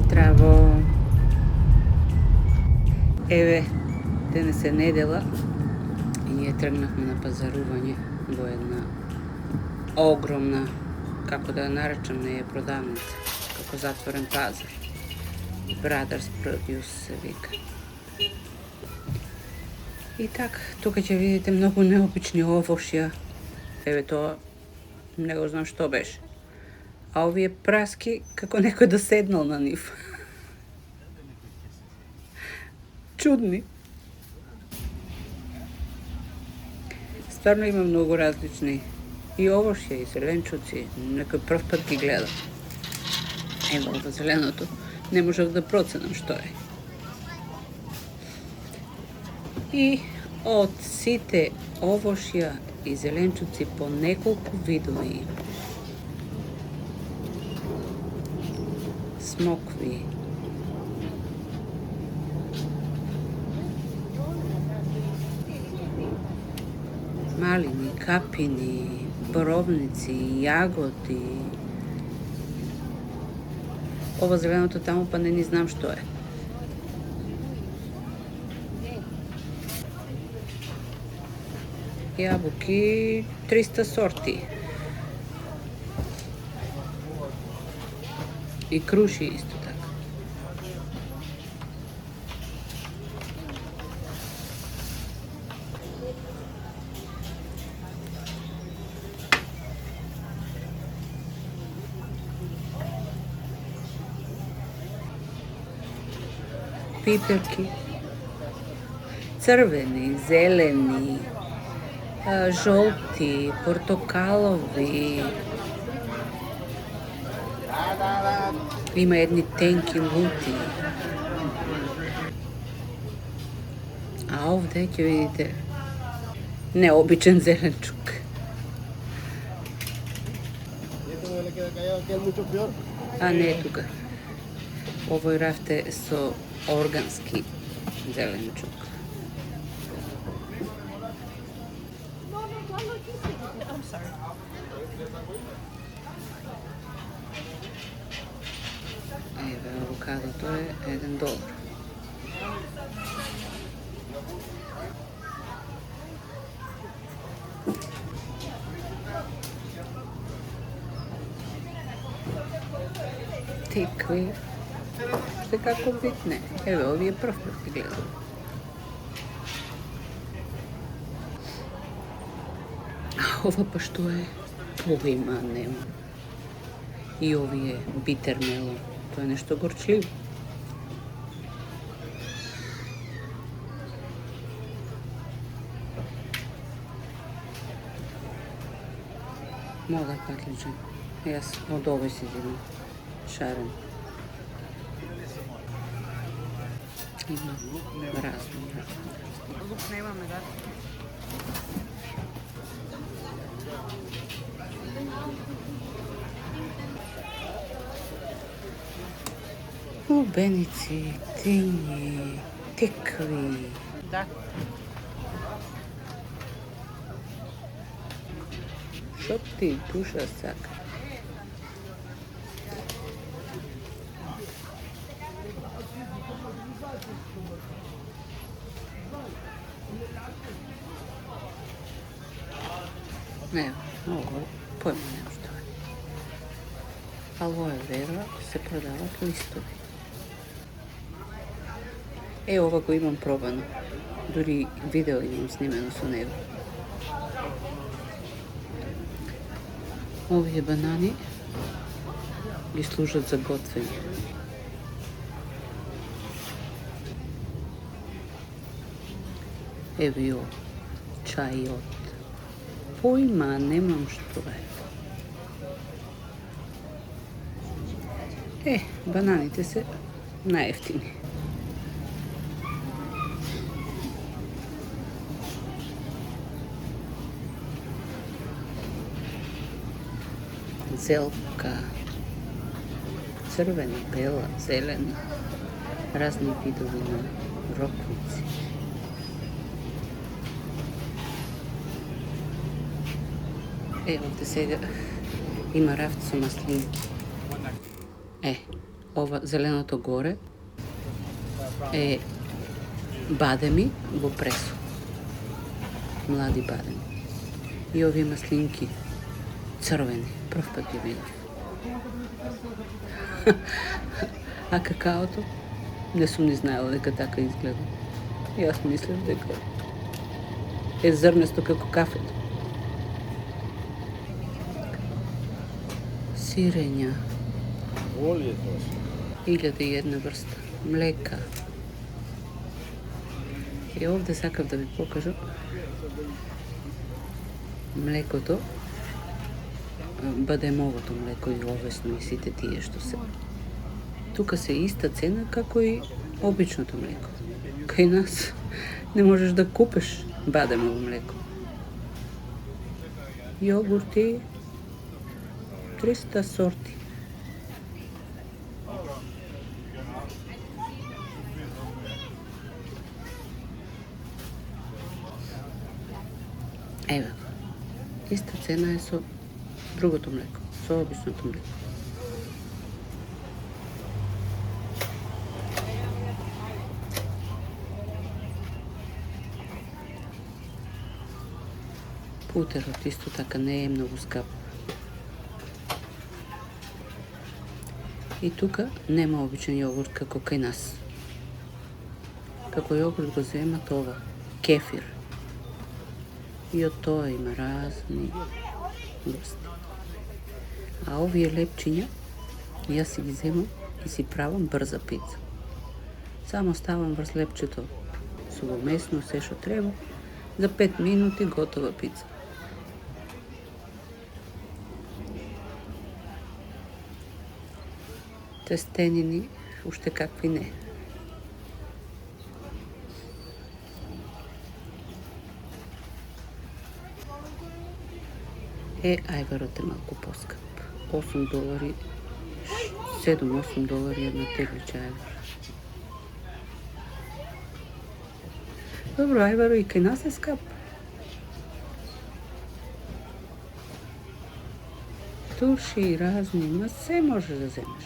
Здраво! Еве, денес е недела и ние тргнавме на пазарување во една огромна, како да ја наречам, не е продавница, како затворен пазар. Brothers Produce се вика. И така, тука ќе видите многу необични овошја. Еве тоа, не го знам што беше. А овие праски, како некој да седнал на нив. Чудни. Стварно има многу различни и овошја, и зеленчуци. Некој прв пат ги гледам. Ево ова зеленото, не можев да проценам што е. И од сите овошја и зеленчуци по неколку видови. Смокви, малини, капини, боровници, јагоди. Ова зеленото таму па не ни знам што е. Јабуки, 300 сорти. И круши исто така. Пиперки. Црвени, зелени, жолти, портокалови. Има едни тенки лути. А овде ќе видите необичен зеленчук. А не е тука. Овој рафт е со органски зеленчук. Еве, авокадото е $1. Тикви. Се како битне. Еве, овие прв пат ги гледам. Ова па што е? Поима нема. И овие битермелон. Тоа е нешто горчливо. Мода патлиџан. Јас од овој си зимам. Шарен. Има разно. Лук немаме, да? Лубеници, тини, тикви. Да. Што ти душа сака? Не, ово појма нема што е. Алоe вера се продават листови. Е, ова го имам пробано. Дури видео имам снимено со него. Овие банани ги служат за готвење. Еве чајот. Појма немам што е. Бананите се најефтини. Зелка, црвена, бела, зелена, разни видови на роквици. Е, овде сега има рафт со маслинки. Е, ова зеленото горе е бадеми во пресо. Млади бадеми. И овие маслинки црвени, прв пат ги видов. А какаото? Не сум ни знаела дека така изгледа. Јас мислев дека е зрнесто како кафето. Сирења. Олие тоа. 1001 врста. Млека. И овде сакав да ви покажам млекото, бадемовото млеко и овесно и сите тие што се. Тука се иста цена како и обичното млеко. Кај нас не можеш да купиш бадемово млеко. Јогурти 300 сорти. Еве, иста цена е со другото млеко, со обичното млеко. Путерот исто така не е многу скап. И тука нема обичен јогурт како кај нас. Како јогурт го земат ова, кефир. И од тоа има разни врсти. А овие лепчиња, јас си ги земам и си правам брза пица. Само ставам врз лепчето суво месно, се што треба, за 5 минути готова пица. Тестенини, уште какви не. Ајварот е малку поскап. $8, 7-8 една теглича ајвар. Добро, ајваро и кај нас е скап. Турши разни, ма се можеш да земеш.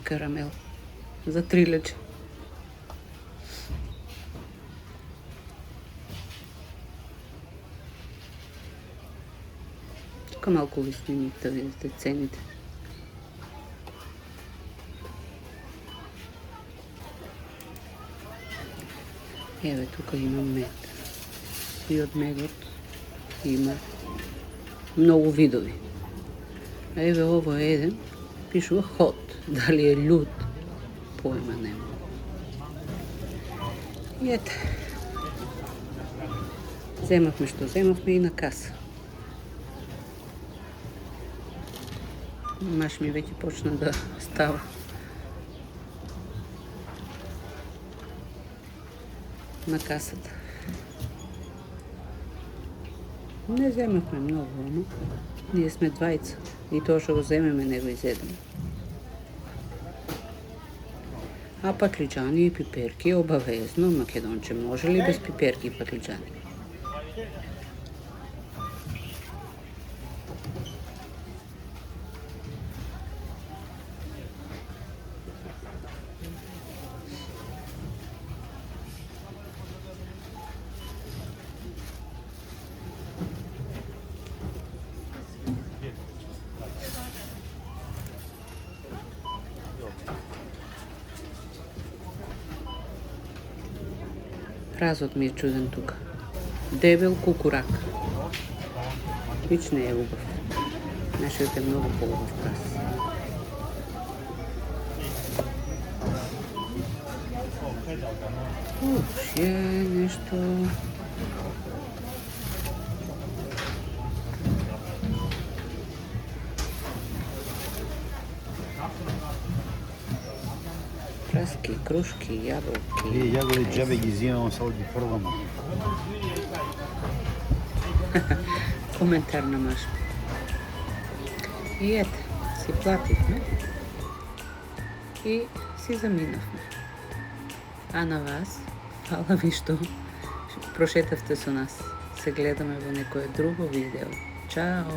Карамел за 3 лече. Тука малку лиснини да видите цените. Еве тука има мед. И од медот има многу видови. Еве ово е еден, пишува хот. Дали е луд, појма нема. И ете. Земавме што земавме и на каса. Маш ми веќе почна да става. На касата. Не земавме многу, ама ние сме двајца. И тоа што го земеме не го изедеме. А патлиџани и пиперки обавезно, македонче, може ли без пиперки и патлиџани? Разот ми е чуден тука. Дебел кукурак. Вич не е убав. Нашиот е многу поубав прас. Уште нешто. Праски, крушки, јаболки. Јагоди џабе ги зимamo, само ги фрламе. Коментар на Маш. И ете, си плативме и си заминавме. А на вас, фала ви што прошетавте со нас. Се гледаме во некое друго видео. Чао!